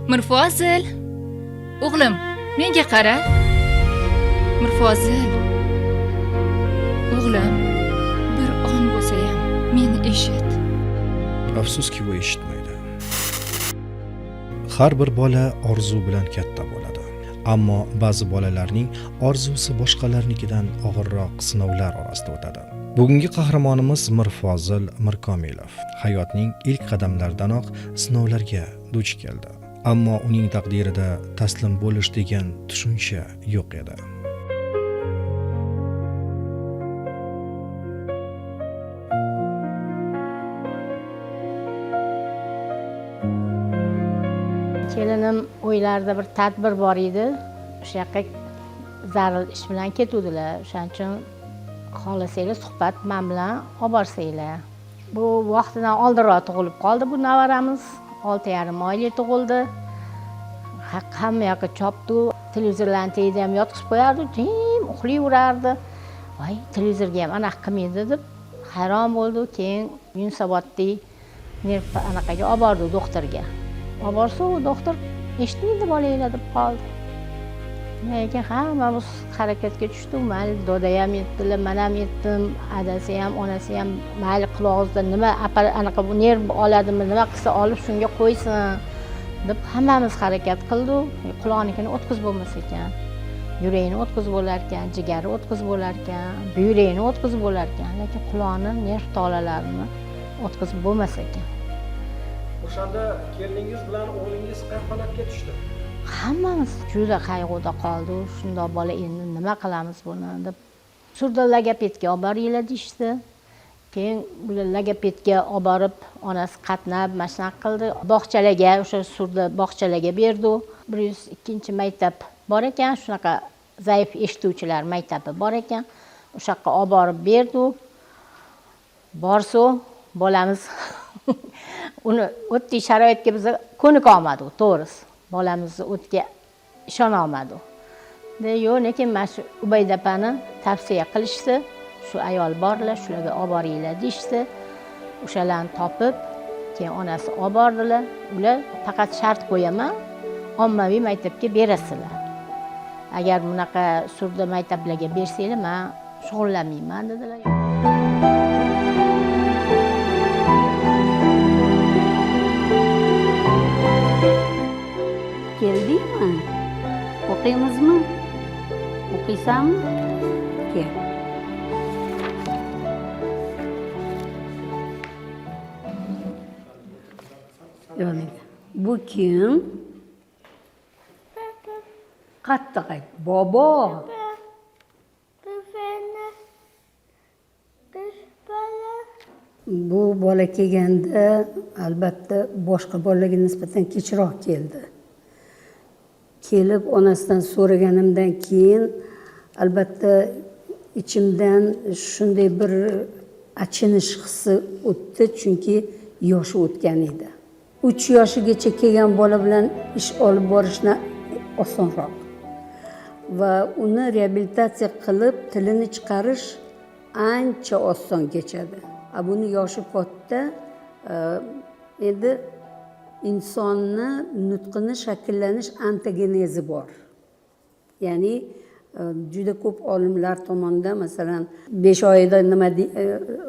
Mirfozil, o'g'lim, menga qara. Mirfozil, o'g'lim, bir on bo'lsa ham meni eshit. Afsuski u eshitmaydi. Har bir bola orzu bilan katta bo'ladi. Ammo ba'zi bolalarning orzusi boshqalarnikidan og'irroq sinovlar orasida o'tadi. Bugungi qahramonimiz Mirfozil Mirkomilov hayotning ilk qadamlaridanoq sinovlarga duch keldi. Ammo uning taqdirida taslim bo'lish degan tushuncha yo'q edi. Kelinim o'ylarida bir tadbir bor edi. O'sha yoqqa zarur ish bilan ketuvdilar. O'shaning uchun xohlasanglar suhbat men bilan olib borsanglar. Bu vaqtidan oldinroq tug'ilib qoldi bu nevaramiz. 6,5 oylik tug'ildi. Hamma yoqqa chopdi. Televizorlarni tagida ham yotqizib qo'yardi, jim uxlayverardi. Voy, televizorga ham anaqa qilmaydi deb hayron bo'ldi. Keyin Yunusobodda anaqaga olib bordi doktorga. Olib borsa, u doktor eshitmaydi bolanglar deb qoldi. Lekin hammamiz harakatga tushdik. Mayli doda ham yetdilar, men ham yetdim, adasi ham, onasi ham mayli qulog'ingizda nima anaqa bu nerv oladimi, nima qilsa olib shunga qo'ysin deb hammamiz harakat qildik. Quloqnikini o'tkazib bo'lmas ekan. Yurakni o'tkazib bo'lar ekan, jigari o'tkazib bo'lar ekan, buyrakni o'tkazib bo'lar ekan, lekin quloqni nerv tolalarini o'tkazib bo'lmas ekan. O'shanda keliningiz bilan o'g'lingiz qay holatga tushdi? Hammamiz juda qayg'uda qoldik. Shundoq bola endi nima qilamiz buni deb surda logopedga olib boringlar deyishdi. Keyin ular logopedga olib borib, onasi qatnab, mashina qildi. Bog'chalarga, o'sha surda bog'chalarga berdi. 102-maktab bor ekan, shunaqa zaif eshituvchilar maktabi bor ekan. O'sha yoqqa olib borib berdi. Borsa, bolamiz uni o'tdek sharoitga biz ko'nika olmadik, to'g'risi. Bolamizni o'tga ishona olmadik. Yo'q, lekin mana shu Ubayda opani tavsiya qilishdi. Shu ayol borlar, shularga olib boringlar deyishdi. O'shalarni topib, keyin onasi olib bordilar. Ular faqat shart qo'yaman, ommaviy maktabga berasizlar. Agar bunaqa surda maktablarga bersanglar, men shug'ullanmayman dedilar. Keldingmi? O'qiymizmi? O'qiysanmi? Kel. Bu kim? Qattiq ayt. Bobo. Bu bola kelganda albatta boshqa bolalarga nisbatan kechroq keldi. Kelib onasidan so'raganimdan keyin albatta ichimdan shunday bir achinish hissi o'tdi, chunki yoshi o'tgan edi. 3 yoshigacha kelgan bola bilan ish olib borishni osonroq va uni reabilitatsiya qilib tilini chiqarish ancha oson kechadi. Buni yoshi katta, endi insonni nutqini shakllanish antogenezi bor. Ya'ni juda ko'p olimlar tomonidan masalan 5 oyda nima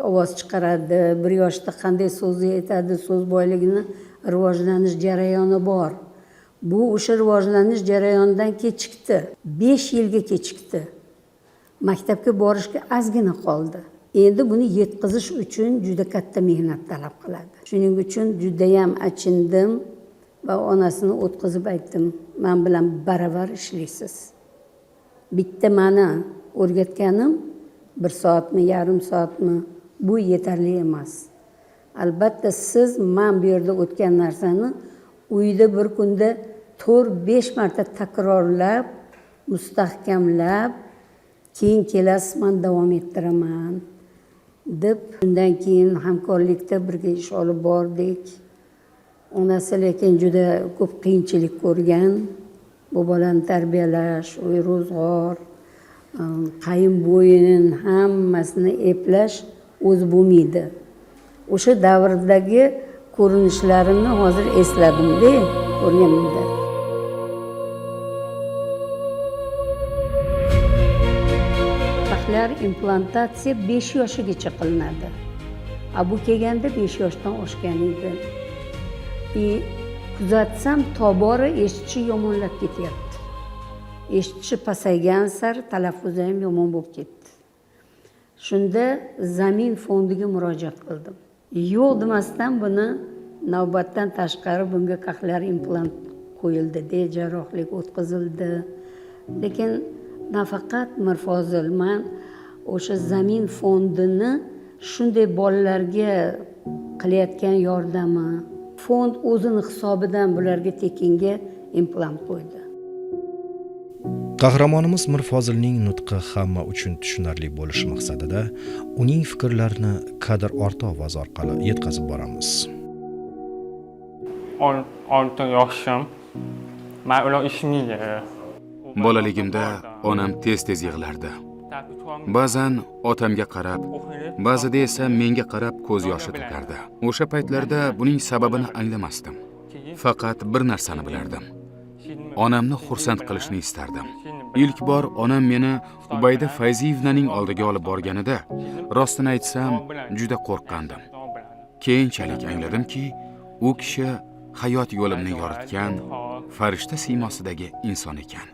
ovoz chiqaradi, 1 yoshda qanday so'z aytadi, so'z boyligini rivojlanish jarayoni bor. Bu o'sha rivojlanish jarayonidan kechikdi. 5 yilga kechikdi. Maktabga borishga ozgina qoldi. Endi buni yetkazish uchun juda katta mehnat talab qiladi. Shuning uchun juda ham achindim va onasini o'tkazib aytdim, men bilan baravar ishlaysiz. Bitta meni o'rgatganim 1 soatmi, yarim soatmi, bu yetarli emas. Albatta siz men bu yerda o'tgan narsani uyda bir kunda 4-5 marta takrorlab, mustahkamlab, keyin kelasiz, men davom ettiraman deb undan keyin hamkorlikda birga ish olib bordik. Onasi lekin juda ko'p qiyinchilik ko'rgan. Bu bolani tarbiyalash, uy ro'zg'or, qayin bo'yin hammasini eplash o'zi bo'lmaydi. O'sha davrdagi ko'rinishlarimni hozir esladim-da, ko'rganimda. koklar implantatsiya 5 yoshigacha qilinadi. Bu kelganda 5 yoshdan oshgan edi. Kuzatsam tobora eshitishi yomonlab ketyapti. Eshitishi pasaygan sari talaffuzi ham yomon bo'lib ketdi. Shunda Zamin fondiga murojaat qildim. Yo'q demasdan buni navbatdan tashqari bunga koklar implant qo'yildi, jarrohlik o'tkazildi. Lekin nafaqat Mirfozil, men o'sha Zamin fondini shunday bolalarga qilayotgan yordami, fond o'zini hisobidan bularga tekinga implant qo'ydi. Qahramonimiz Mirfozilning nutqi hamma uchun tushunarli bo'lishi maqsadida uning fikrlarini kadr orti ovoz orqali yetkazib boramiz. 6 yoshim. Men ular ishimga. Bolaligimda onam tez-tez yig'lardi. Ba'zan otamga qarab, ba'zida esa menga qarab ko'z yoshi to'kardi. O'sha paytlarda buning sababini anglamasdim. Faqat bir narsani bilardim. Onamni xursand qilishni istardim. İlk bor onam meni Ubayda Fayziyevnaning oldiga olib borganida, rostini aytsam, juda qo'rqqandim. Keyinchalik angladimki, u kishi hayot yo'limni yoritgan farishta siymosidagi inson ekan.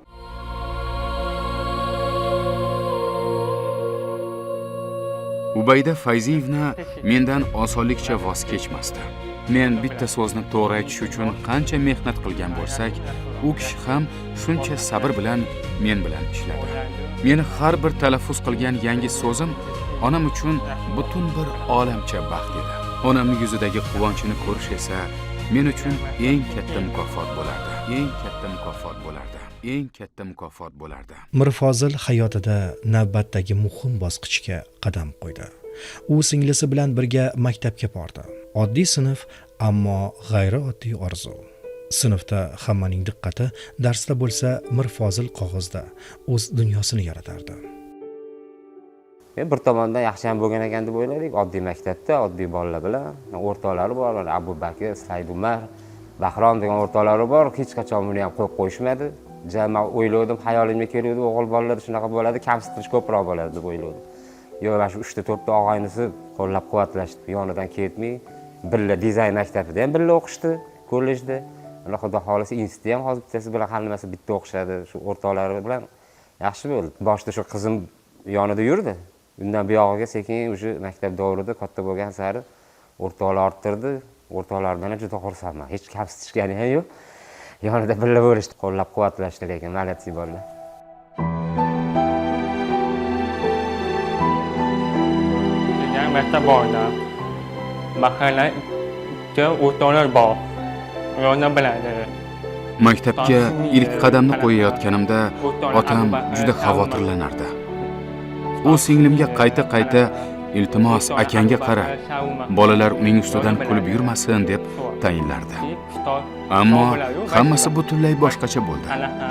Ubayda Fayziyevna mendan osonlikcha voz kechmasdi. Men bitta so'zni to'g'ri aytish uchun qancha mehnat qilgan bo'lsak, u kishi ham shuncha sabr bilan men bilan ishladi. Meni har bir talaffuz qilgan yangi so'zim onam uchun butun bir olamcha baxt edi. Onamning yuzidagi quvonchini ko'rish esa men uchun eng katta mukofot bo'lardi. Eng katta mukofot bo'lardi. Eng katta mukofot bo'lardi. Mirfozil hayotida navbatdagi muhim bosqichga qadam qo'ydi. U singlisi bilan birga maktabga bordi. Oddiy sinf, ammo g'ayrioddiy orzu. Sinfda hammaning diqqati darsda bo'lsa, Mirfozil qog'ozda o'z dunyosini yaratardi. Bir tomondan yaxshi ham bo'lgan ekan deb o'yladik. Oddiy maktabda, oddiy bolalar bilan, o'rtoqlari bor, Abu Bakr, Said Umar, Bahrom degan o'rtoqlari bor. Hech qachon buni ham qo'yib qo'yishmadi. Men o'yladim, hayolimga keldi, o'g'il bolalar shunaqa bo'ladi, kamsitirish ko'proq bo'ladi deb o'yladim. Yo'q, mana shu 3-4 ta og'aynisi qo'llab-quvvatlashdi, yonidan ketmay, birga dizayn maktabida ham birga o'qishdi, kollejda. Alloh xudo xolisa institutda ham hozir bittasi bilan hammasi bitta o'qishadi. Shu o'rtoqlari bilan yaxshi bo'ldi. Boshida shu qizim yonida yurdi. Undan buyog'iga sekin o'sha maktab davrida katta bo'lgan sari o'rtoqlar orttirdi. O'rtoqlardan ham juda xursandman. Hech kamsitishgani ham yo'q. Yonida birga bo'lishdi, qo'llab-quvvatlashdi, lekin malati bolalar. Maktab borda. Mahalla o'rtoqlar bor. Yonda biladi. Maktabga ilk qadamni qo'yayotganimda otam juda xavotirlanardi. U singlimga qayta-qayta iltimos akangga qara, bolalar uning ustidan kulib yurmasin deb tayinlardi. Ammo hammasi butunlay boshqacha bo'ldi.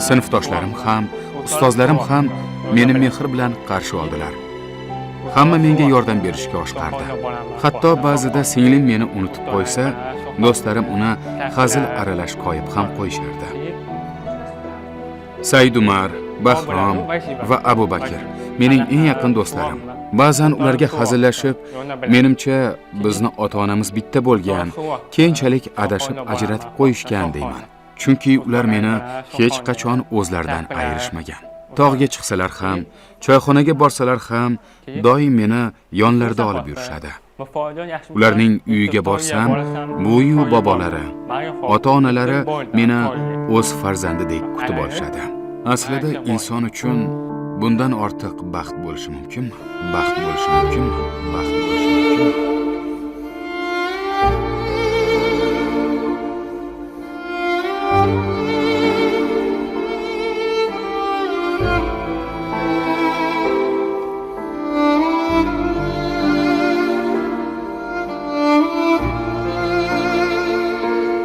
Sinfdoshlarim ham, ustozlarim ham meni mehr bilan qarshi oldilar. Hamma menga yordam berishga oshiqardi. Hatto ba'zida singlim meni unutib qo'ysa, do'stlarim uni hazil aralash qo'yib ham qo'yishardi. Said Umar, Bahrom va Abu Bakr mening eng yaqin do'stlarim. Ba'zan ularga hazillashib, menimcha bizni ota-onamiz bitta bo'lgan, keyinchalik adashib ajratib qo'yishgan deyman. Chunki ular meni hech qachon o'zlaridan ayirishmagan. Tog'ga chiqsalar ham, choyxonaga borsalar ham doim meni yonlarida olib yurishadi. Ularning uyiga borsam, buvi bobolari, ota-onalari meni o'z farzandidek kutib olishadi. Aslida inson uchun bundan ortiq baxt bo'lishi mumkinmi? Baxt bo'lishi mumkinmi? Baxt bo'lishi mumkinmi?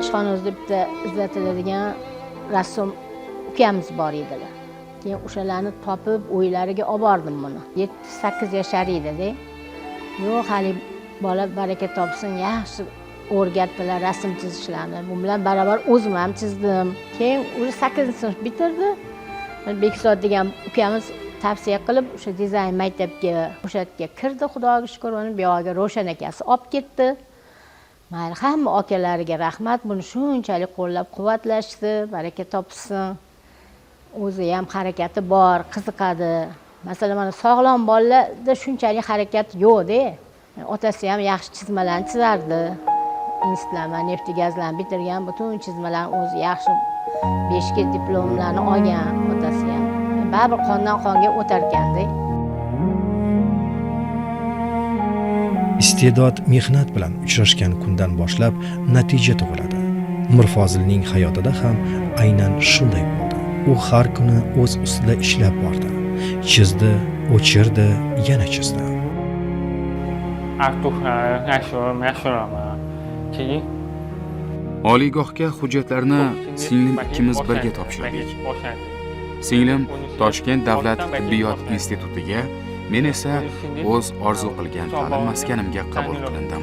Ishxonamizda bitta izlatiladigan rassom ukamiz bor edilar. Keyin o'shalarni topib, o'ylariga olib bordim buni. 7-8 yashar edi-da. Yo'q, hali bola baraka topsin, yaxshi o'rgatdilar rasm chizishlarni. Bu bilan barabar o'zim ham chizdim. Keyin o'sha 8-sinf bitirdi. Bekzod degan ukamiz tavsiya qilib o'sha dizayn maktabga o'sha yerga kirdi, xudoga shukur, uni bu yoqqa Ro'shan akasi olib ketdi. Mayli, hamma akalariga rahmat, buni shunchalik qo'llab-quvvatlashdi, baraka topsin. O'zi ham harakati bor, qiziqadi. Masalan, mana sog'lom bolalarda shunchalik harakat yo'q-da. Otasi ham yaxshi chizmalarni chizardi. Institutlarni, neft gazlarni bitirgan, butun chizmalarni o'zi yaxshi 5 ga diplomlarni olgan otasi ham. Baribir qondan qonga o'tar ekanda. Iste'dod mehnat bilan uchrashgan kundan boshlab natija tug'iladi. Mirfozilning hayotida ham aynan shunday bo'ldi. U har kuni o'z ustida ishlab bordi. Chizdi, o'chirdi, yana chizdi. Artuxlar, yashiraman. Keyin Oliygohga hujjatlarni singlim ikkimiz birga topshirdik. Singlim Toshkent davlat tibbiyot institutiga, men esa o'z orzu qilgan ta'lim maskanimga qabul qilindim.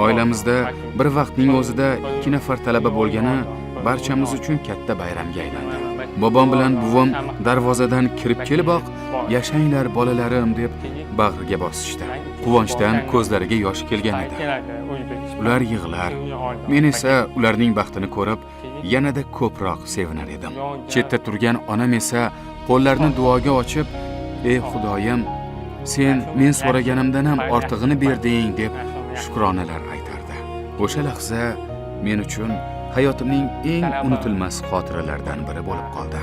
Oilamizda bir vaqtning o'zida 2 nafar talaba bo'lgani barchamiz uchun katta bayramga aylandi. Bobom bilan buvam darvozadan kirib keliboq, "Yashanglar bolalarim" deb bag'riga bosishdi. Quvonchdan ko'zlariga yosh kelgan edi. Ular yig'lar. Men esa ularning baxtini ko'rib, yanada ko'proq sevinar edim. Chetda turgan onam esa qo'llarini duoga ochib, "Ey Xudoyim, sen men so'raganimdan ham ortig'ini berding" deb shukronalar aytardi. O'sha lahza men uchun hayotimning eng unutilmas xotiralaridan biri bo'lib qoldi.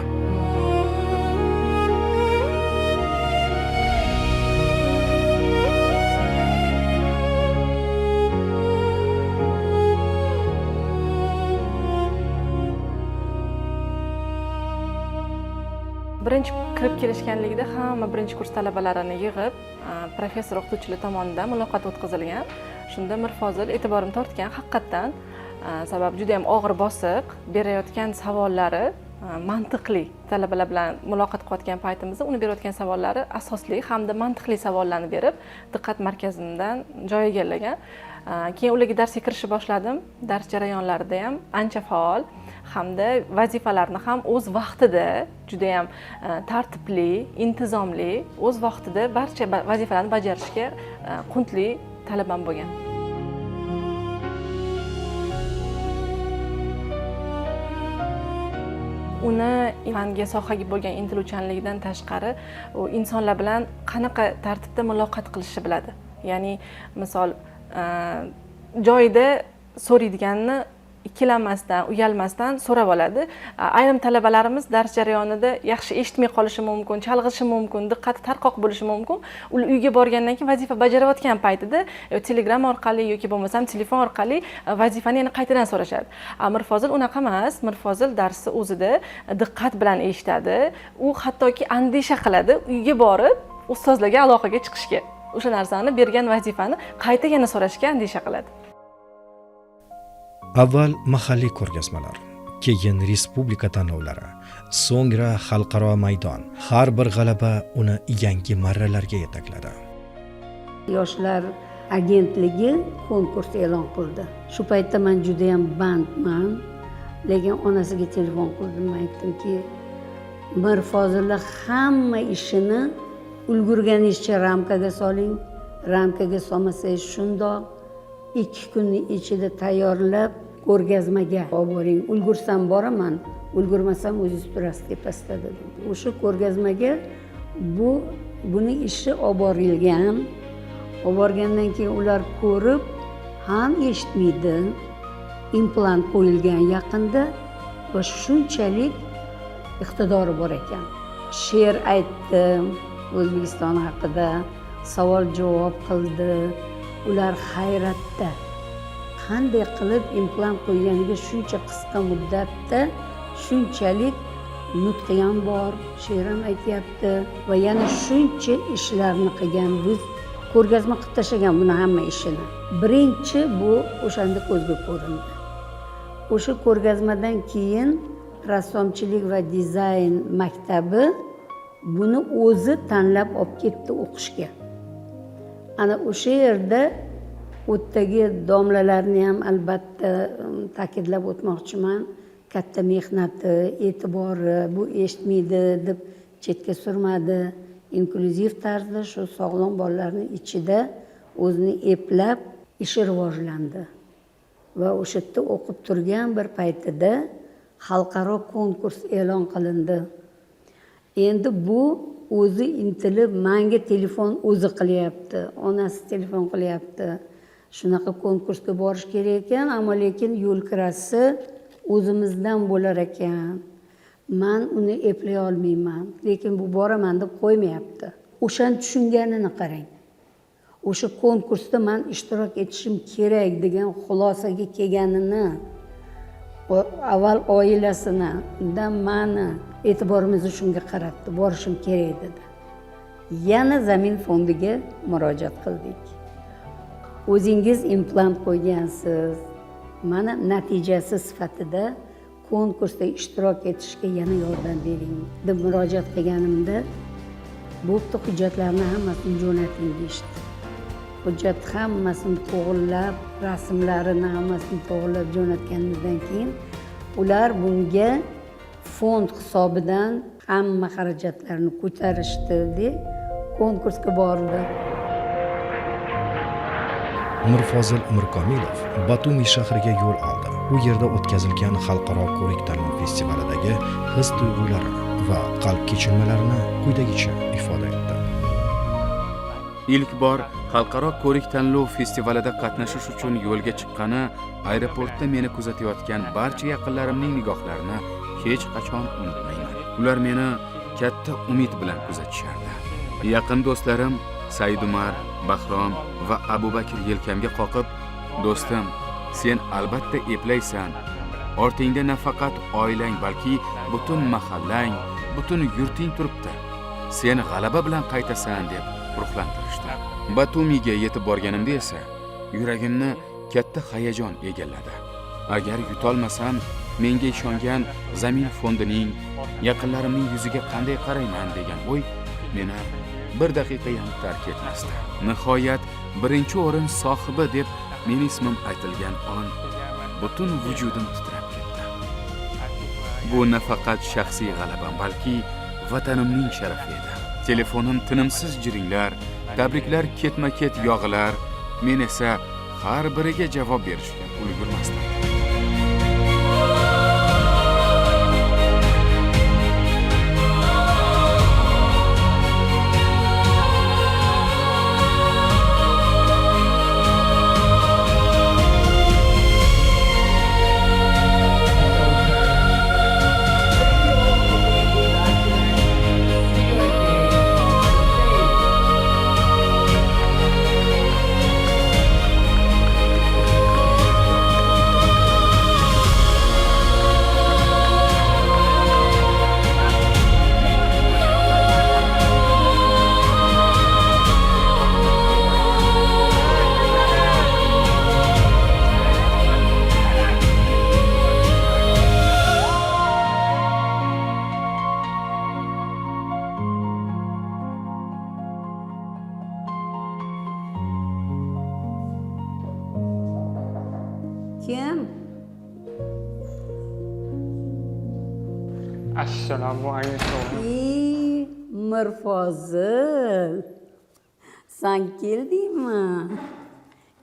Birinchi kirib kelishganligida hamma birinchi kurs talabalarini yig'ib, professor o'qituvchilar tomonidan muloqot o'tkazilgan. Shunda Mirfozil e'tiborimni tortgan haqiqatdan, sababi juda ham og'ir bosiq, berayotgan savollari mantiqli. Talabalar bilan muloqot qilayotgan paytimizda uni berayotgan savollari asosli hamda mantiqli savollarni berib, diqqat markazimdan joy egallagan. Keyin ularga darsga kirishni boshladim. Dars jarayonlarida ham ancha faol hamda vazifalarni ham o'z vaqtida juda ham tartibli, intizomli, o'z vaqtida barcha vazifalarni bajarishga quntli talabam bo'lgan. Uni fanga, sohaga bo'lgan intiluvchanligidan tashqari, u insonlar bilan qanaqa tartibda muloqot qilishni biladi. Ya'ni misol joyida so'raydiganini ikkilanmasdan, uyalmasdan so'rab oladi. Ayrim talabalarimiz dars jarayonida yaxshi eshitmay qolishi mumkin, chalg'ishi mumkin, diqqati tarqoq bo'lishi mumkin. Ular uyga borgandan keyin vazifa bajarayotgan paytida Telegram orqali yoki bo'lmasam telefon orqali vazifani yana qaytadan so'rashadi. Mirfozil unaqa emas. Mirfozil darsni o'zida diqqat bilan eshitadi. U hattoki andisha qiladi, uyga borib ustozlarga aloqaga chiqishga. O'sha narsani bergan vazifani qayta yana so'rashga andisha qiladi. Avval mahalliy ko'rgazmalar, keyin respublika tanlovlari, so'ngra xalqaro maydon. Har bir g'alaba uni yangi marralarga yetakladi. Yoshlar agentligi konkurs e'lon qildi. Shu paytda men juda ham bandman, lekin onasiga telefon qildim, aytdimki, Mirfozilni hamma ishini ulgurganingizcha ramkaga soling. Ramkaga solmasangiz shundoq 2 kunning ichida tayyorlab ko'rgazmaga olib boring. Ulgursam boraman, ulgurmasam o'zingiz turasiz tepasida dedim. O'sha ko'rgazmaga buni ishi olib borilgan. Olib borgandan keyin ular ko'rib ham eshitmaydi. Implant qo'yilgan yaqinda va shunchalik iqtidori bor ekan. She'r aytdim O'zbekiston haqida, savol-javob qildi. Ular hayratda. Qanday qilib implant qo'yganiga shuncha qisqa muddatda shunchalik nutqi ham bor, she'r ham aytyapti va yana shuncha ishlarni qilgan. Biz ko'rgazma qilib tashlagan buni hamma ishini. Birinchi bu o'shanda ko'zga ko'rindi. O'sha ko'rgazmadan keyin rassomchilik va dizayn maktabi buni o'zi tanlab olib ketdi o'qishga. Ana o'sha yerda o'tdagi domlalarni ham albatta ta'kidlab o'tmoqchiman. Katta mehnati, e'tibori, bu eshitmaydi deb chetga surmadi. inklyuziv tarzda shu sog'lom bolalarni ichida o'zini eplab ishi rivojlandi va o'sha yerda o'qib turgan bir paytida xalqaro konkurs e'lon qilindi. Endi bu o'zi intilib menga telefon o'zi qilyapti, onasi telefon qilyapti. Shunaqa konkursga borish kerak ekan, ammo lekin yo'l kirasi o'zimizdan bo'lar ekan. Men uni eplay olmayman, lekin bu boraman deb qo'ymayapti. O'shani tushunganini qarang. O'sha konkursda men ishtirok etishim kerak degan xulosaga kelganini, avval oilasini, undan meni e'tiborimizni shunga qaratdi, borishim kerak dedi. Yana Zamin fondiga murojaat qildik. O'zingiz implant qo'ygansiz. Mana natijasi sifatida konkursda ishtirok etishga yana yordam bering deb murojaat qilganimda, bo'pti, hujjatlarni hammasini jo'nating deyishdi. Hujjat hammasini to'g'rilab, rasmlarini hammasini to'g'rilab jo'natganimizdan keyin ular bunga fond hisobidan hamma xarajatlarni ko'tarishdi deb konkursga bordi. Mirfozil Mirkomilov Batumi shahriga yo'l oldi. U yerda o'tkazilgan xalqaro ko'rik-tanlov festivalidagi his-tuyg'ulari va qalb kechinmalarini quyidagicha ifoda etdi. Ilk bor xalqaro ko'rik-tanlov festivalida qatnashish uchun yo'lga chiqqani aeroportda meni kuzatayotgan barcha yaqinlarimning nigohlarini hech qachon unutmayman. Ular meni katta umid bilan kuzatishardi. Yaqin do'stlarim Saidumar, Bahrom va Abu Bakr yelkamga qoqib, "Do'stim, sen albatta eplaysan. Ortingda nafaqat oilang, balki butun mahallang, butun yurting turibdi. Sen g'alaba bilan qaytasan" deb ruhlantirishdi. Batumiga yetib borganimda esa yuragimni katta hayajon egalladi. Agar yutolmasam, menga ishongan Zamin fondining, yaqinlarimning yuziga qanday qarayman degan o'y meni bir daqiqa ham tark etmasdi. Nihoyat birinchi o'rin sohibi deb meni ismim aytilgan on butun vujudim titrab ketdi. Bu nafaqat shaxsiy g'alabam, balki vatanimning sharafi edi. Telefonim tinimsiz jiringlar, tabriklar ketma-ket yog'ilar, men esa har biriga javob berishga ulgurmasdim. Kim? Assalomu alaykum. Mirfozil. Sen keldingmi?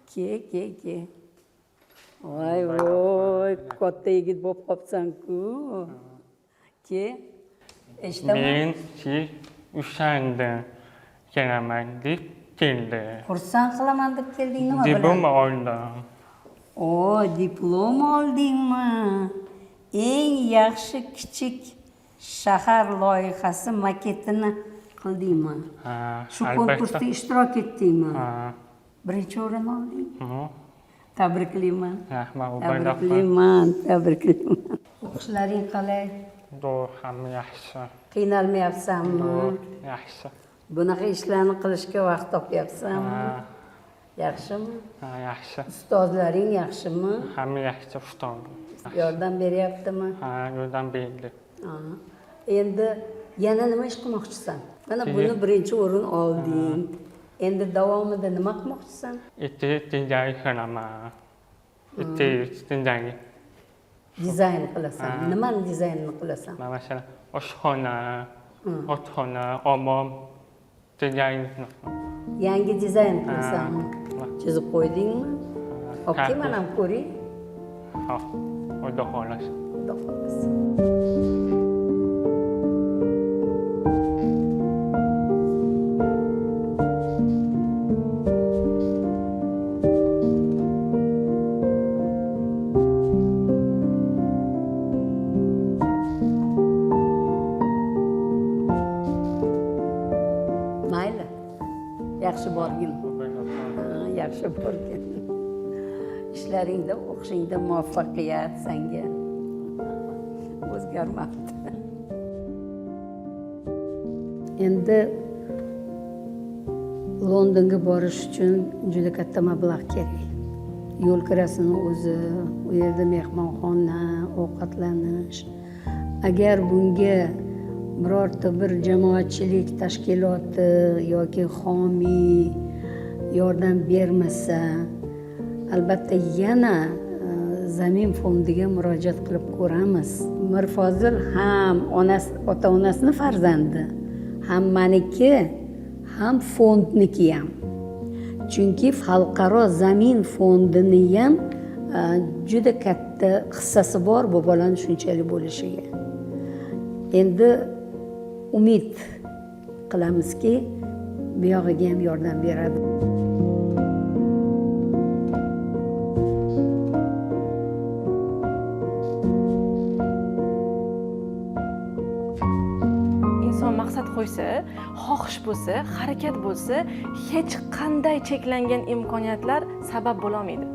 Ke. Voy, katta yigit bo'lib qopsan-ku. Ke. Eshitaman. Men o'shanda kelaman deb keldi. Xursand qilaman deb kelding nima bilan? Diplom oldim. Diplom oldingmi? Eng yaxshi kichik shahar loyihasi maketini qildingmi? Shu konkursda ishtirok etdingmi? Birinchi o'rin olding. Tabriklayman. Tabriklayman. O'qishlaring qalay? Hamma yaxshi. Qiynalmayapsanmi? Yaxshi. Bunaqa ishlarni qilishga vaqt topyapsanmi? Yaxshimi? Yaxshi. Ustozlaring yaxshimi? Hamma yaxshi ustoz. Yordam beryaptimi? Yordam berdi. Endi yana nima ish qilmoqchisan? Mana buni birinchi o'rin olding. Endi davomida nima qilmoqchisan? Dizayn qilaman. Dizayn qilasan. Nimani dizaynini qilasan? Masalan, oshxona, otxona, omon Yangi Yangi dizayn qilasanmi? Chizib qo'ydingmi? Olib kel, mana ham ko'ring. Ha, Xudo xohlasa. Xudo xohlasa. Mayli. Yaxshi borgin. Yaxshi borgin. Ishlaringda, o'qishingda muvaffaqiyat senga. O'zgarmabdi. Endi Londonga borish uchun juda katta mablag' kerak. Yo'l kirasini o'zi, u yerda mehmonxona, ovqatlanish. Agar bunga birorta bir jamoatchilik tashkiloti yoki homiy yordam bermasa, albatta yana zamin fondiga murojaat qilib ko'ramiz. Mirfozil ham ota-onasini farzandi, ham meniki, ham fondniki ham. Chunki xalqaro zamin fondini ham juda katta hissasi bor bu bolani shunchalik bo'lishiga. Endi umid qilamizki, bu yog'iga ham yordam beradi. Inson maqsad qo'ysa, xohish bo'lsa, harakat bo'lsa, hech qanday cheklangan imkoniyatlar sabab bo'la olmaydi.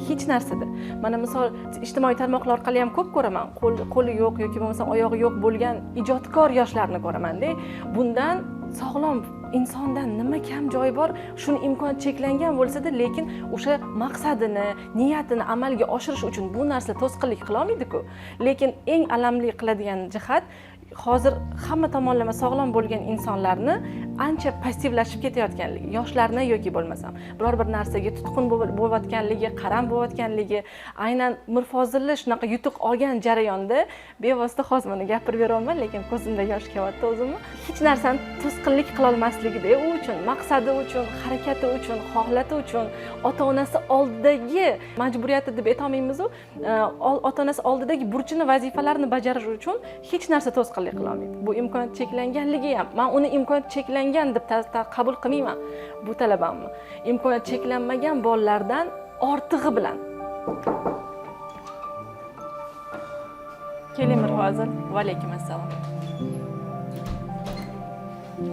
Hech narsada. Mana misol ijtimoiy tarmoqlar orqali ham ko'p ko'raman. Qo'li yo'q yoki bo'lmasa oyog'i yo'q bo'lgan ijodkor yoshlarni ko'raman-da. Bundan sog'lom insondan nima kam joyi bor? Shuni imkoniyat cheklangan bo'lsa-da, lekin o'sha maqsadini, niyatini amalga oshirish uchun bu narsa to'sqinlik qila olmaydi-ku. Lekin eng alamli qiladigan jihat hozir hamma tomonlama sog'lom bo'lgan insonlarni ancha passivlashib ketayotganligi, yoshlarni yoki bo'lmasam biror bir narsaga tutqun bo'layotganligi, qaram bo'layotganligi, aynan Mirfozilni shunaqa yutuq olgan jarayonda bevosita hozir buni gapirib bera olmayman, lekin ko'zimda yosh kelyapti o'zimni. Hech narsani to'sqinlik qila olmasligida, u uchun, maqsadi uchun, harakati uchun, xohlati uchun, ota-onasi oldidagi majburiyati deb aytolmaymiz-ku, ota-onasi oldidagi burchini, vazifalarini bajarish uchun hech narsa to'sqinlik qila olmaydi. Bu imkoniyat cheklanganligi ham, men uni imkoniyat cheklangan deb qabul qilmayman bu talabamni. Imkoniyat cheklanmagan bolalardan ortig'i bilan. Keling Mirfozil, va alaykum assalom.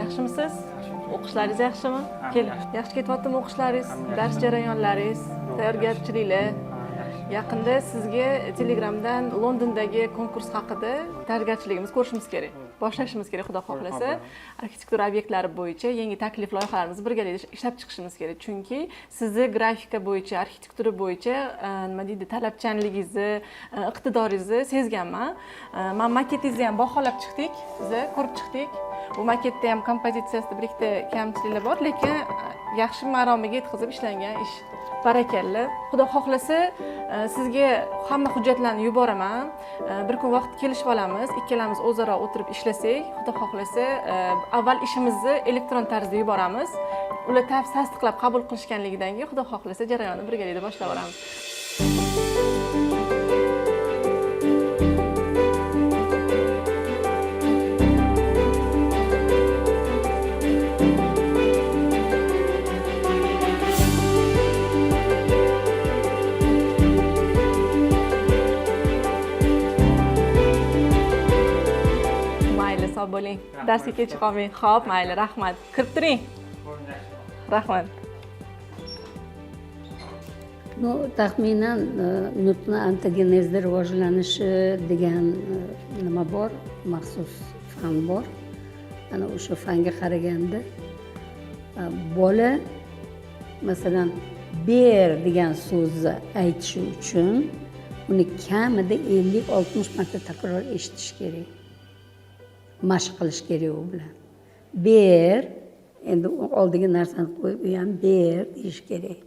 Yaxshimisiz? O'qishlaringiz yaxshimi? Yaxshi ketyaptimi o'qishlaringiz, dars jarayonlaringiz, tayyorgarchiliklar? Yaqinda sizga Telegramdan Londondagi konkurs haqida tayyorgarchiligimiz ko'rishimiz kerak. Boshlashimiz kerak, xudo xohlasa. Arxitektura obyektlari bo'yicha yangi taklif loyihalarimizni birgalikda ishlab chiqishimiz kerak. Chunki sizni grafika bo'yicha, arxitektura bo'yicha nima deydi, talabchanligingizni, iqtidoringizni sezganman. Men maketingizni ham baholab chiqdik, sizni ko'rib chiqdik. Bu maketda ham kompozitsiyasida bir ikkita kamchiliklar bor, lekin yaxshi maromiga yetkazib ishlangan ish. Barakalla. Xudo xohlasa sizga hamma hujjatlarni yuboraman. Bir kun vaqt kelishib olamiz, ikkalamiz o'zaro o'tirib ishlasak, xudo xohlasa avval ishimizni elektron tarzda yuboramiz. Ular tasdiqlab qabul qilishganligidan keyin xudo xohlasa jarayonni birgalikda boshlab olamiz. Bo'ling. Darsga kech qolmang. Xo'p, mayli, rahmat. Kirib turing. Rahmat. Taxminan nutqni ontogenezda rivojlanishi degan nima bor, maxsus fan bor. Ana o'sha fanga qaraganda bola masalan ber degan so'zni aytishi uchun uni kamida 50-60 marta takror eshitish kerak. Mashq qilish kerak u bilan. Ber, endi oldiga narsani qo'yib, u ham ber deyish kerak.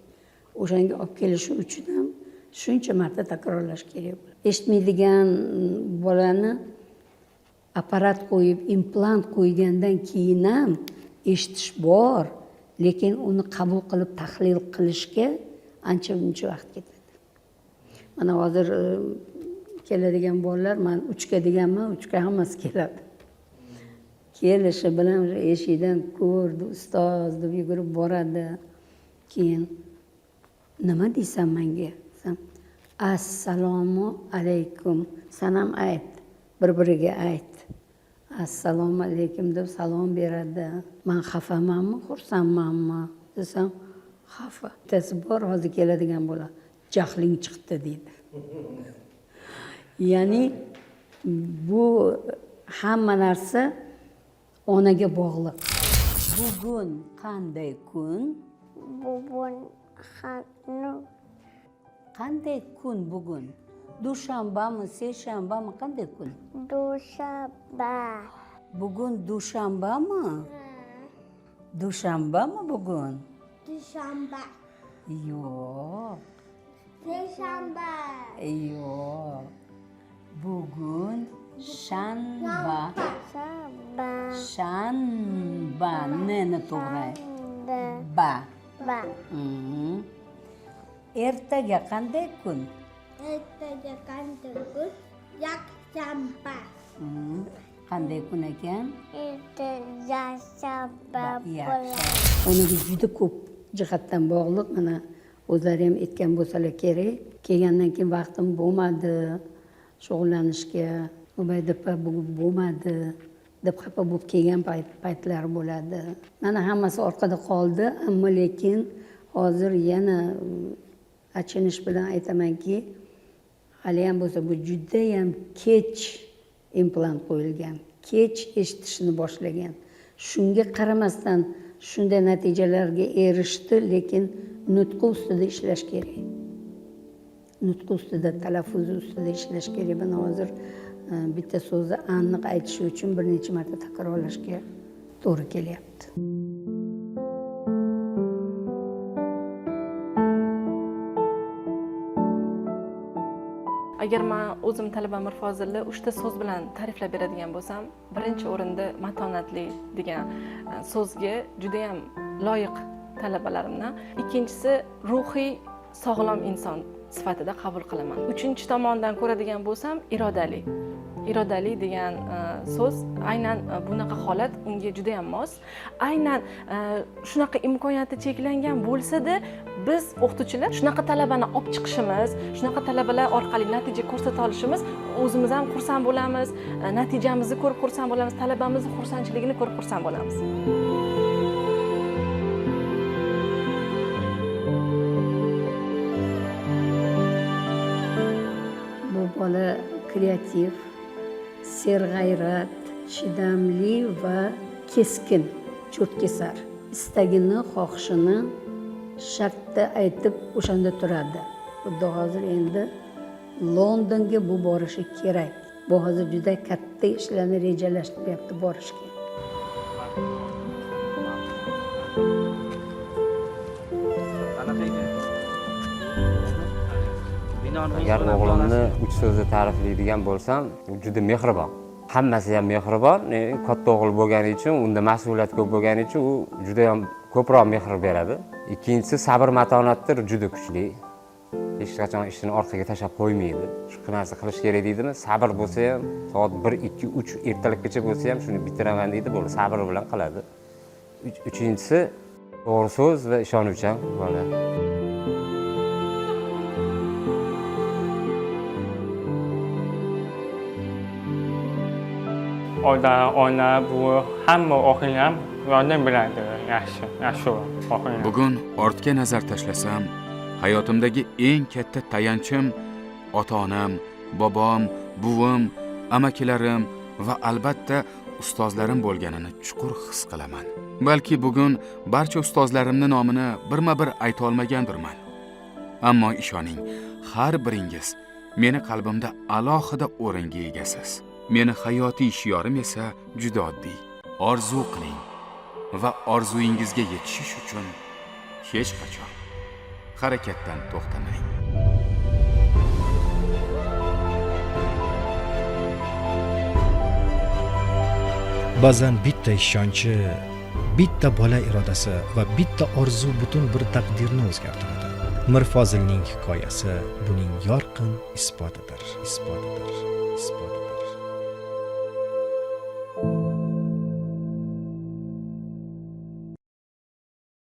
O'shanga olib kelish uchun ham shuncha marta takrorlash kerak. Eshitmaydigan bolani apparat qo'yib, implant qo'ygandan keyin ham eshitish bor, lekin uni qabul qilib tahlil qilishga ancha muncha vaqt ketadi. Mana hozir keladigan bolalar, men 3ga deganman, 3ga hammasi keladi. Kelishi bilan eshikdan ko'rdi, ustoz deb yugurib boradi. Keyin nima deysan menga? Assalomu alaykum. San ham ayt, bir-biriga ayt. Assalomu alaykum deb salom beradi. Men xafamanmi, xursandmanmi desam, xafa. Bittasi bor, hozir keladigan bo'lar. Jahling chiqdi deydi. Ya'ni bu hamma narsa onaga bog'liq. Bugun qanday kun? Bugun Qanday kun bugun? Dushanbami, seshanbami, qanday kun? Dushanba. Bugun dushanbami? Dushanbami bugun? Dushanba. Yo'q. Seshanba. Yo'q. Bugun shanba. Shanba. Shanba. Neni to'g'ri? Ba. Ba. Ertaga qanday kun? Ertaga qanday kun? Yakshanba. Qanday kun ekan? Ertaga yakshanba bo'ladi. Uning juda ko'p jihatdan bog'liq. Mana o'zlari ham aytgan bo'lsalar kerak. Kelgandan keyin vaqtim bo'lmadi shug'ullanishga. Ubayda opa bugun bo'lmadi deb xafa bo'lib kelgan paytlar bo'ladi. Mana hammasi orqada qoldi, ammo lekin hozir yana achinish bilan aytamanki, hali ham bo'lsa bu juda ham kech implant qo'yilgan, kech eshitishni boshlagan. Shunga qaramasdan shunday natijalarga erishdi, lekin nutqi ustida ishlash kerak. Nutqi ustida, talaffuzi ustida ishlash kerak. Buni hozir bitta so'zni aniq aytish uchun bir necha marta takrorlashga to'g'ri kelyapti. Agar men o'zim talaba Mirfozilni 3 ta so'z bilan ta'riflab beradigan bo'lsam, birinchi o'rinda matonatli degan so'zga juda ham loyiq talabalarimni, ikkinchisi ruhiy sog'lom inson sifatida qabul qilaman. Uchinchi tomondan ko'radigan bo'lsam, irodali. Irodali degan so'z aynan bunaqa holat unga juda ham mos. Aynan shunaqa imkoniyati cheklangan bo'lsa-da, biz o'qituvchilar shunaqa talabani olib chiqishimiz, shunaqa talabalar orqali natija ko'rsata olishimiz, o'zimiz ham xursand bo'lamiz, natijamizni ko'rib xursand bo'lamiz, talabamizning xursandchiligini ko'rib xursand bo'lamiz. Bu bola kreativ, serg'ayrat, chidamli va keskin, cho'tkesar. Istagini, xohishini shartta aytib o'shanda turadi. Xuddi hozir endi Londonga bu borishi kerak. Bu hozir juda katta ishlarni rejalashtiryapti borishga. Agar o'g'limni 3 so'zda ta'riflaydigan bo'lsam, juda mehribon. Hammasi ham mehribon. Katta o'g'il bo'lgani uchun, unda mas'uliyat ko'p bo'lgani uchun u juda ham ko'proq mehr beradi. Ikkinchisi sabr matonatdir, juda kuchli. Hech qachon ishini orqaga tashlab qo'ymaydi. Shu narsa qilish kerak deydimi? Sabr bo'lsa ham, soat 1, 2, 3 ertalabgacha bo'lsa ham shuni bitiraman deydi, bo'ldi, sabr bilan qiladi. Uchinchisi to'g'ri so'z va ishonuvchan bola. Ona, buvi, hamma oxirgi ham yordam beradi. Yaxshi oxirgi. Bugun ortga nazar tashlasam, hayotimdagi eng katta tayanchim ota-onam, bobom, buvim, amakilarim va albatta ustozlarim bo'lganini chuqur his qilaman. Balki bugun barcha ustozlarimning nomini birma-bir ayta olmagandirman. Ammo ishoning, har biringiz meni qalbimda alohida o'ringa egasiz. Meni hayotiy shiorim esa juda oddiy. Orzu qiling va orzuyingizga yetishish uchun hech qachon harakatdan to'xtamang. Ba'zan bitta ishonchi bitta bola irodasi va bitta orzu butun bir taqdirni o'zgartiradi. Mirfozilning hikoyasi buning yorqin isbotidir.